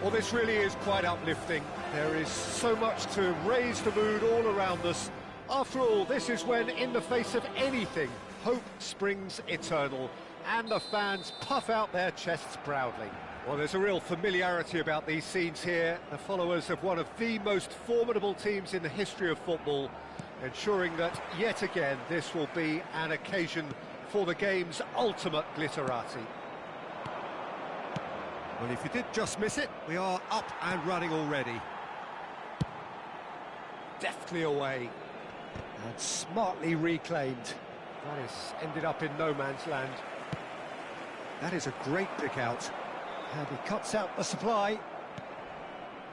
Well, this really is quite uplifting. There is so much to raise the mood all around us. After all, this is when, in the face of anything, hope springs eternal, and the fans puff out their chests proudly. Well, there's a real familiarity about these scenes here. The followers of one of the most formidable teams in the history of football, ensuring that, yet again, this will be an occasion for the game's ultimate glitterati. Well, if you did just miss it, we are up and running already. Deftly away. And smartly reclaimed. That has ended up in no man's land. That is a great pick out. And he cuts out the supply.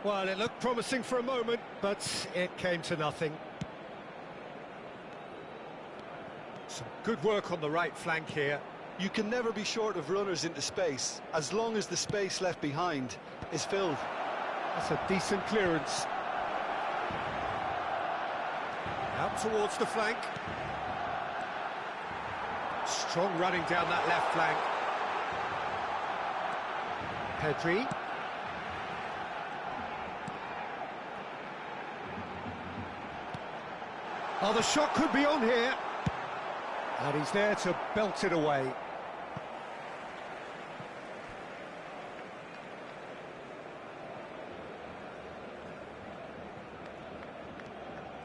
Well, it looked promising for a moment, but it came to nothing. Some good work on the right flank here. You can never be short of runners into space, as long as the space left behind is filled. That's a decent clearance. Out towards the flank. Strong running down that left flank. Pedri. Oh, the shot could be on here. And he's there to belt it away.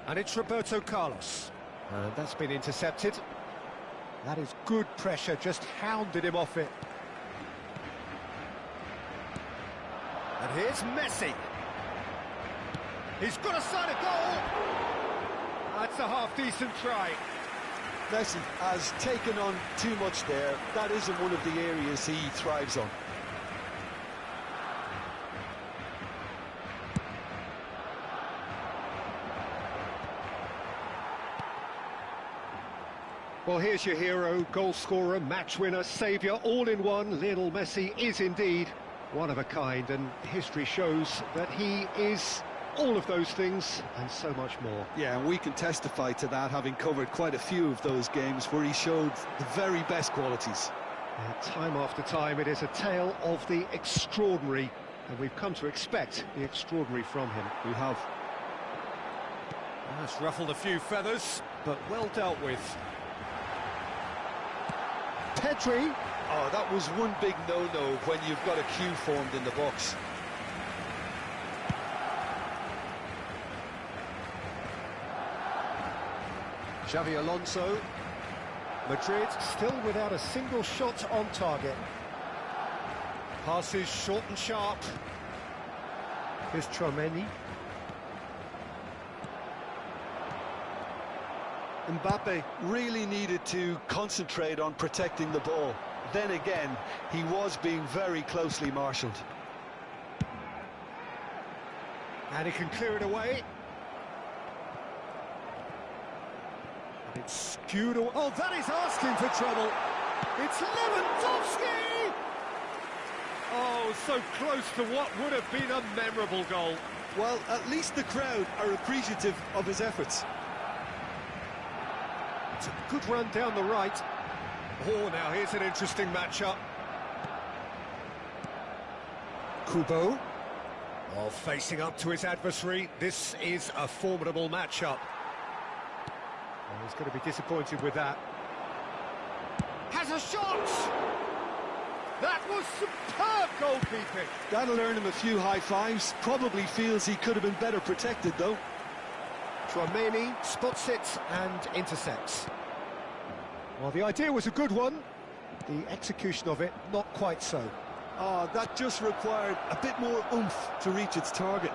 And it's Roberto Carlos. And that's been intercepted. That is good pressure, just hounded him off it. And here's Messi. He's got a side of goal. That's a half-decent try. Messi has taken on too much there. That isn't one of the areas he thrives on. Well, here's your hero, goal scorer, match winner, saviour, all in one. Lionel Messi is indeed one of a kind, and history shows that he is all of those things and so much more. Yeah, and we can testify to that, having covered quite a few of those games where he showed the very best qualities. Time after time, it is a tale of the extraordinary, and we've come to expect the extraordinary from him. We have. That's ruffled a few feathers, but well dealt with. Pedri. Oh, that was one big no-no when you've got a queue formed in the box. Xavi Alonso. Madrid still without a single shot on target. Passes short and sharp. Here's Tchouaméni. Mbappe really needed to concentrate on protecting the ball. Then again, he was being very closely marshalled. And he can clear it away. And it's skewed away. Oh, that is asking for trouble. It's Lewandowski! Oh, so close to what would have been a memorable goal. Well, at least the crowd are appreciative of his efforts. It's a good run down the right. Oh, now here's an interesting matchup. Kubo. Oh, facing up to his adversary. This is a formidable matchup. Oh, he's going to be disappointed with that. Has a shot! That was superb goalkeeping. That'll earn him a few high fives. Probably feels he could have been better protected, though. Tchouaméni spots it and intercepts. Well, the idea was a good one. The execution of it, not quite so. Oh, that just required a bit more oomph to reach its target.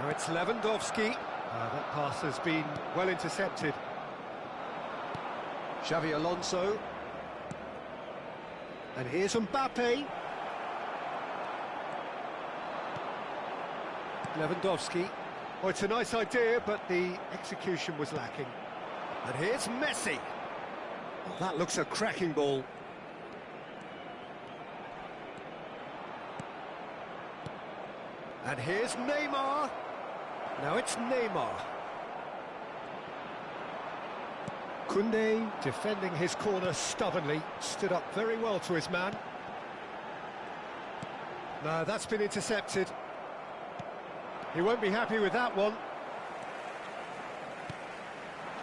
Now it's Lewandowski. That pass has been well intercepted. Xavi Alonso. And here's Mbappe. Lewandowski. Oh, it's a nice idea, but the execution was lacking. And here's Messi. Oh, that looks a cracking ball. And here's Neymar. Now it's Neymar. Koundé defending his corner stubbornly, stood up very well to his man. No, that's been intercepted. He won't be happy with that one.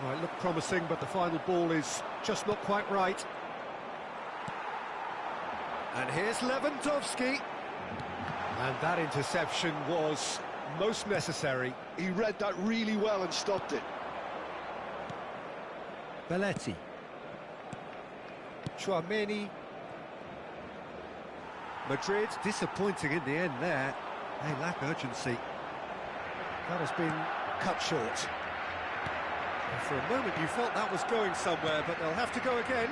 Oh, it looked promising, but the final ball is just not quite right. And here's Lewandowski. And that interception was most necessary. He read that really well and stopped it. Belletti. Chouameni. Madrid disappointing in the end there. They lack urgency. That has been cut short. And for a moment you felt that was going somewhere, but they'll have to go again.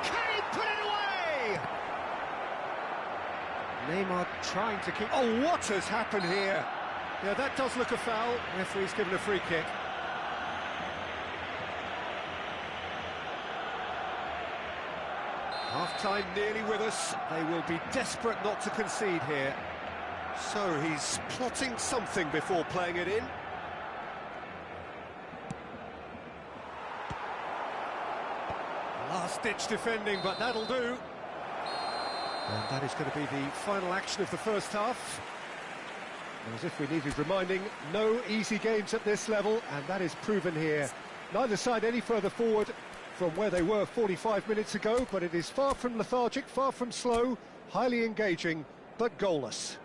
Can he put it away? Neymar trying to keep... Oh, what has happened here? Yeah, that does look a foul. Referee's given a free kick. Half-time nearly with us. They will be desperate not to concede here. So he's plotting something before playing it in. Last-ditch defending, but that'll do. And that is going to be the final action of the first half. As if we needed reminding, no easy games at this level, and that is proven here. Neither side any further forward from where they were 45 minutes ago, but it is far from lethargic, far from slow, highly engaging, but goalless.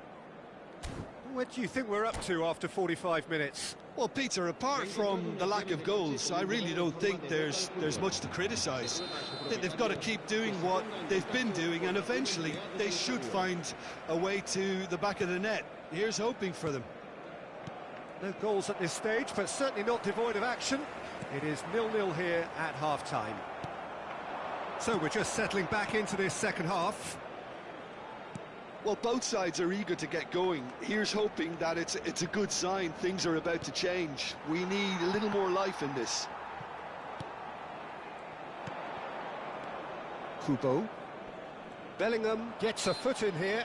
What do you think we're up to after 45 minutes? Well, Peter, apart from the lack of goals, I really don't think there's much to criticise. I think they've got to keep doing what they've been doing, and eventually they should find a way to the back of the net. Here's hoping for them. No goals at this stage, but certainly not devoid of action. It is 0-0 here at half-time. So we're just settling back into this second half. Well, both sides are eager to get going. Here's hoping that it's a good sign. Things are about to change. We need a little more life in this. Kubo. Bellingham gets a foot in here.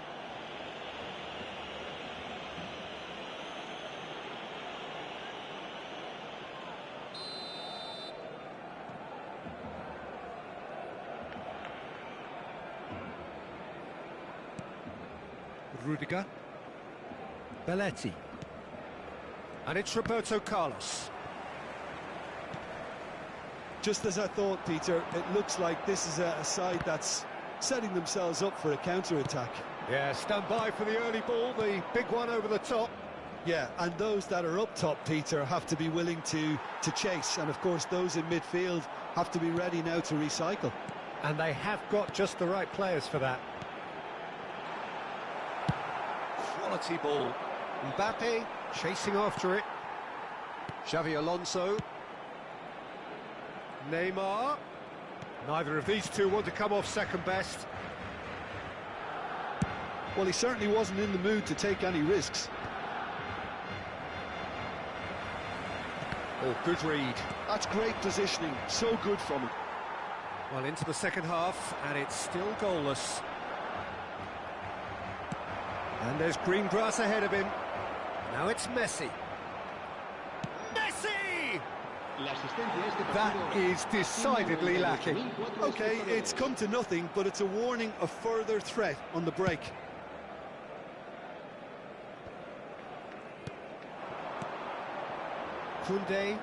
Rudiger. Belletti. And it's Roberto Carlos. Just as I thought, Peter, it looks like this is a side that's setting themselves up for a counter-attack. Yeah, stand by for the early ball, the big one over the top. Yeah, and those that are up top, Peter, have to be willing to chase. And, of course, those in midfield have to be ready now to recycle. And they have got just the right players for that. Quality ball. Mbappe chasing after it. Xavi Alonso. Neymar. Neither of these two want to come off second best. Well, he certainly wasn't in the mood to take any risks. Oh, good read. That's great positioning. So good from him. Well, into the second half, and it's still goalless. And there's green grass ahead of him. Now it's Messi. Messi! That is decidedly lacking. OK, it's come to nothing, but it's a warning of further threat on the break. Koundé.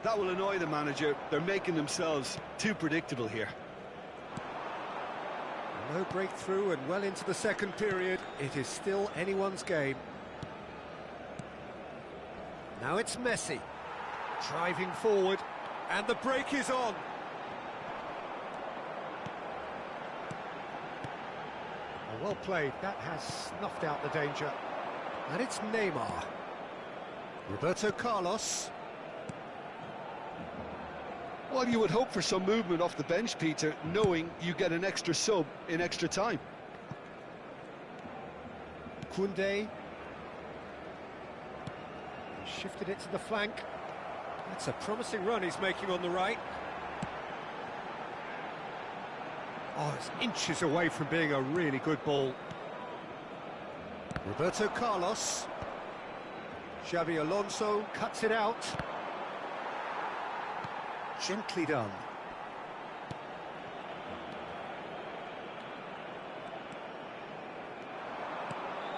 That will annoy the manager. They're making themselves too predictable here. No breakthrough and well into the second period. It is still anyone's game. Now it's Messi. Driving forward. And the break is on. Well played. That has snuffed out the danger. And it's Neymar. Roberto Carlos. Well, you would hope for some movement off the bench, Peter, knowing you get an extra sub in extra time. Koundé. Shifted it to the flank. That's a promising run he's making on the right. Oh, it's inches away from being a really good ball. Roberto Carlos. Xavi Alonso cuts it out. Gently done.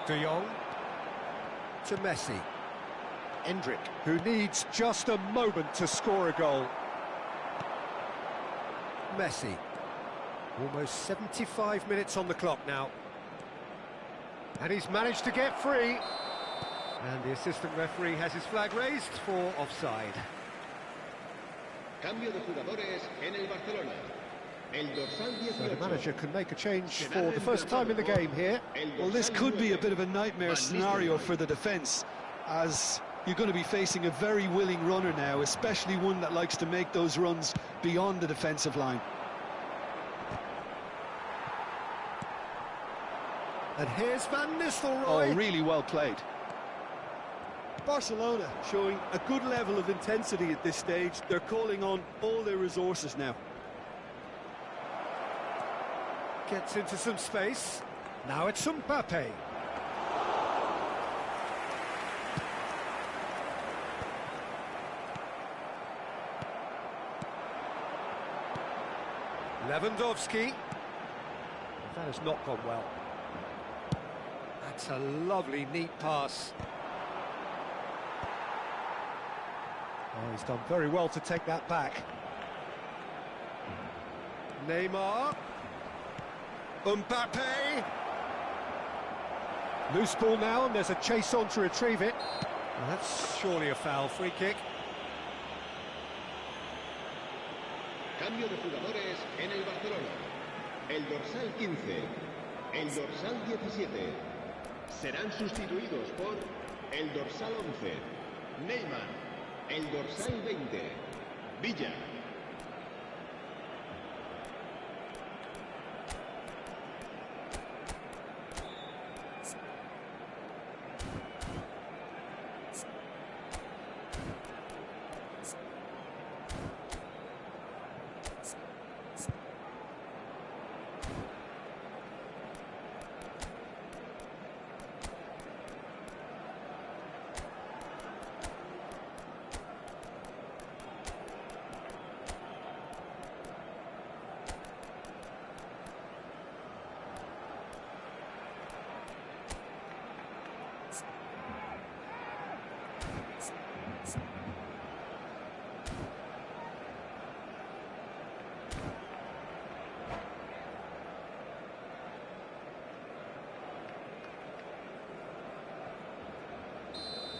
De Jong to Messi. Endrick, who needs just a moment to score a goal. Messi. Almost 75 minutes on the clock now. And he's managed to get free. And the assistant referee has his flag raised for offside. Cambio de jugadores en el Barcelona. El dorsal 18. So the manager can make a change for the first time in the game here. Well, this could be a bit of a nightmare scenario for the defence, as you're going to be facing a very willing runner now, especially one that likes to make those runs beyond the defensive line. And here's Van Nistelrooy. Oh, really well played. Barcelona showing a good level of intensity at this stage. They're calling on all their resources now. Gets into some space. Now it's Mbappe. Lewandowski. That has not gone well. That's a lovely, neat pass. Oh, he's done very well to take that back. Neymar. Mbappe. Loose ball now, and there's a chase on to retrieve it. Well, that's surely a foul. Free kick. Cambio de jugadores en el Barcelona. El dorsal 15, el dorsal 17 serán sustituidos por el dorsal 11, Neymar, el dorsal 20, Villa.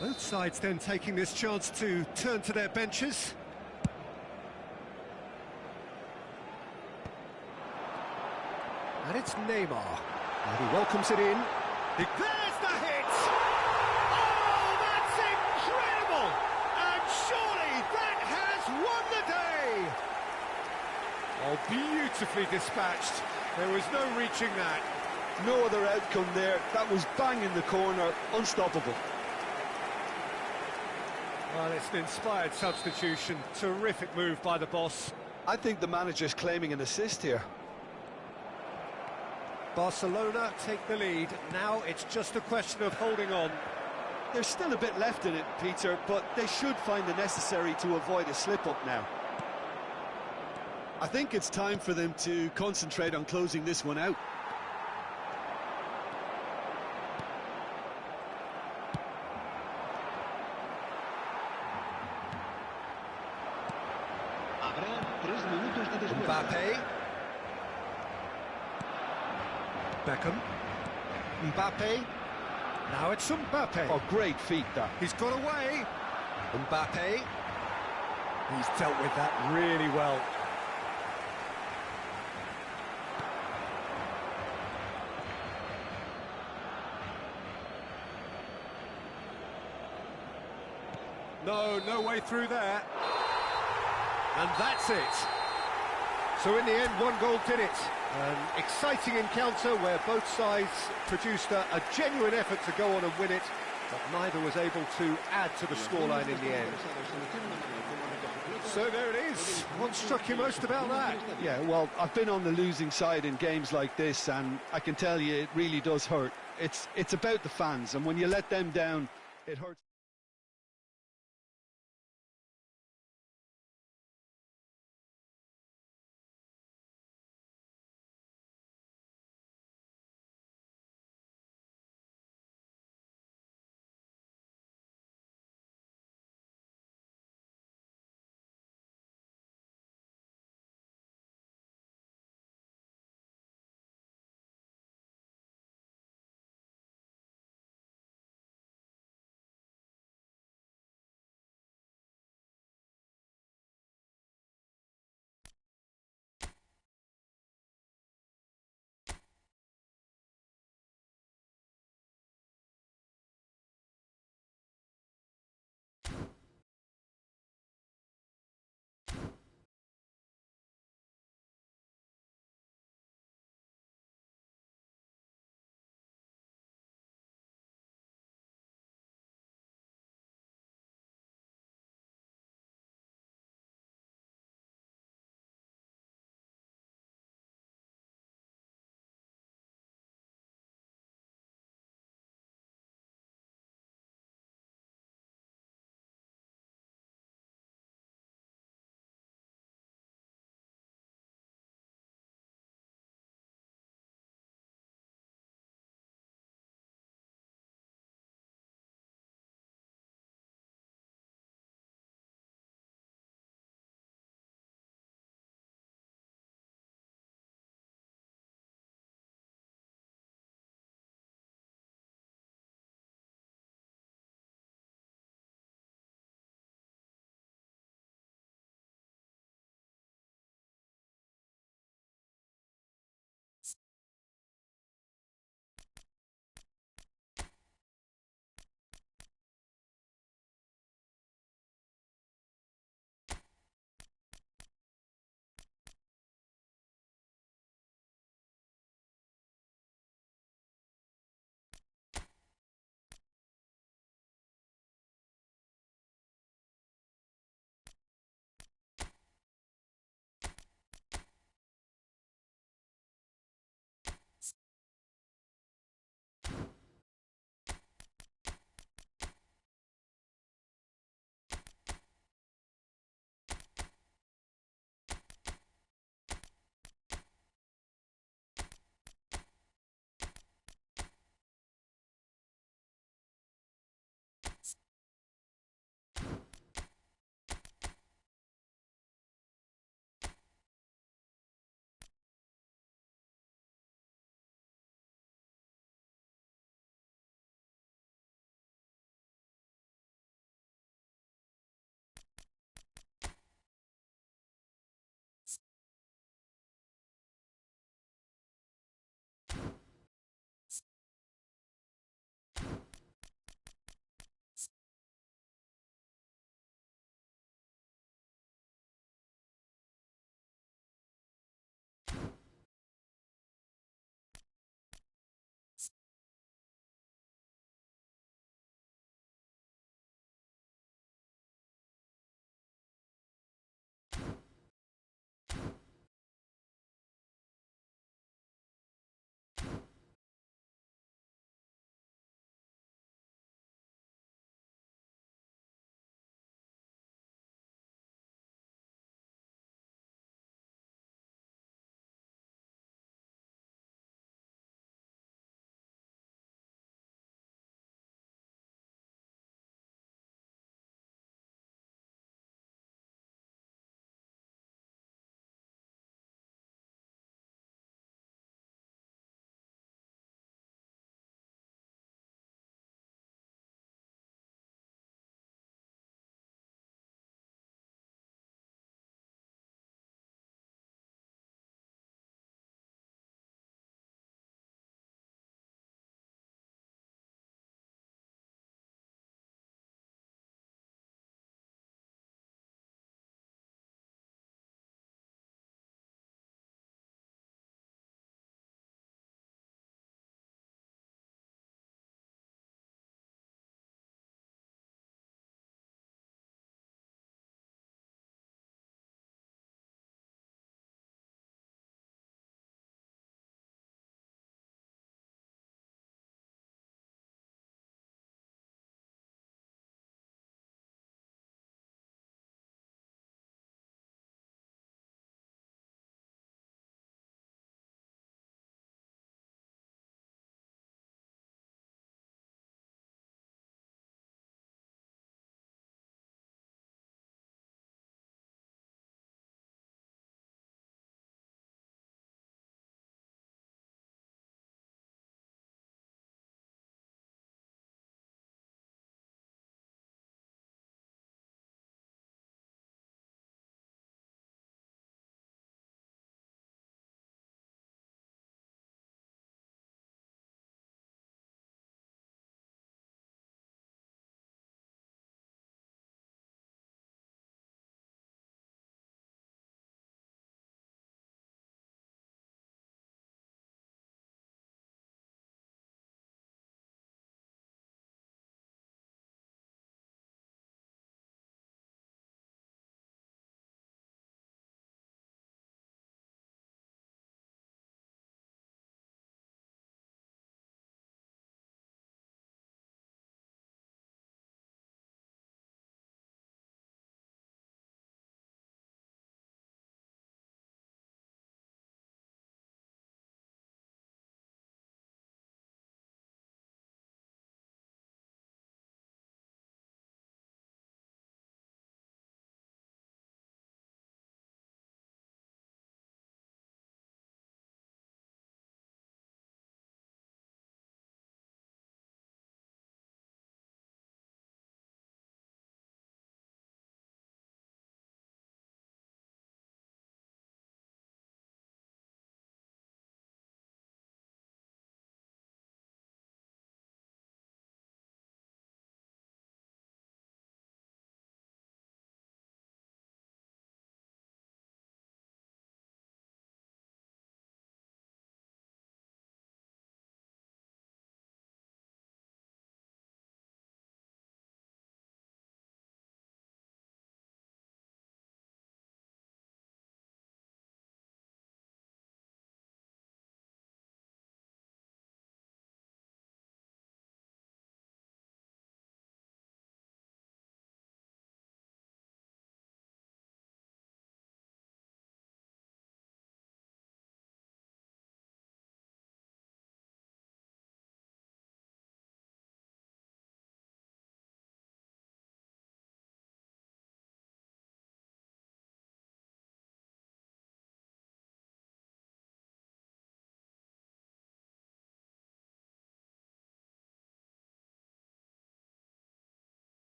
Both sides then taking this chance to turn to their benches. And it's Neymar. And he welcomes it in. There's the hit! Oh, that's incredible! And surely that has won the day! Oh, beautifully dispatched. There was no reaching that. No other outcome there. That was bang in the corner, unstoppable. Well, it's an inspired substitution. Terrific move by the boss. I think the manager's claiming an assist here. Barcelona take the lead. Now it's just a question of holding on. There's still a bit left in it, Peter, but they should find the necessary to avoid a slip-up now. I think it's time for them to concentrate on closing this one out. Mbappe. Beckham. Mbappe. Now it's Mbappe. Oh, great feat, that. He's got away. Mbappe. He's dealt with that really well. No way through there. And that's it. So in the end, one goal did it. An exciting encounter where both sides produced a genuine effort to go on and win it, but neither was able to add to the scoreline in the end. So there it is. What struck you most about that? Yeah, well, I've been on the losing side in games like this, and I can tell you it really does hurt. It's about the fans, and when you let them down, it hurts.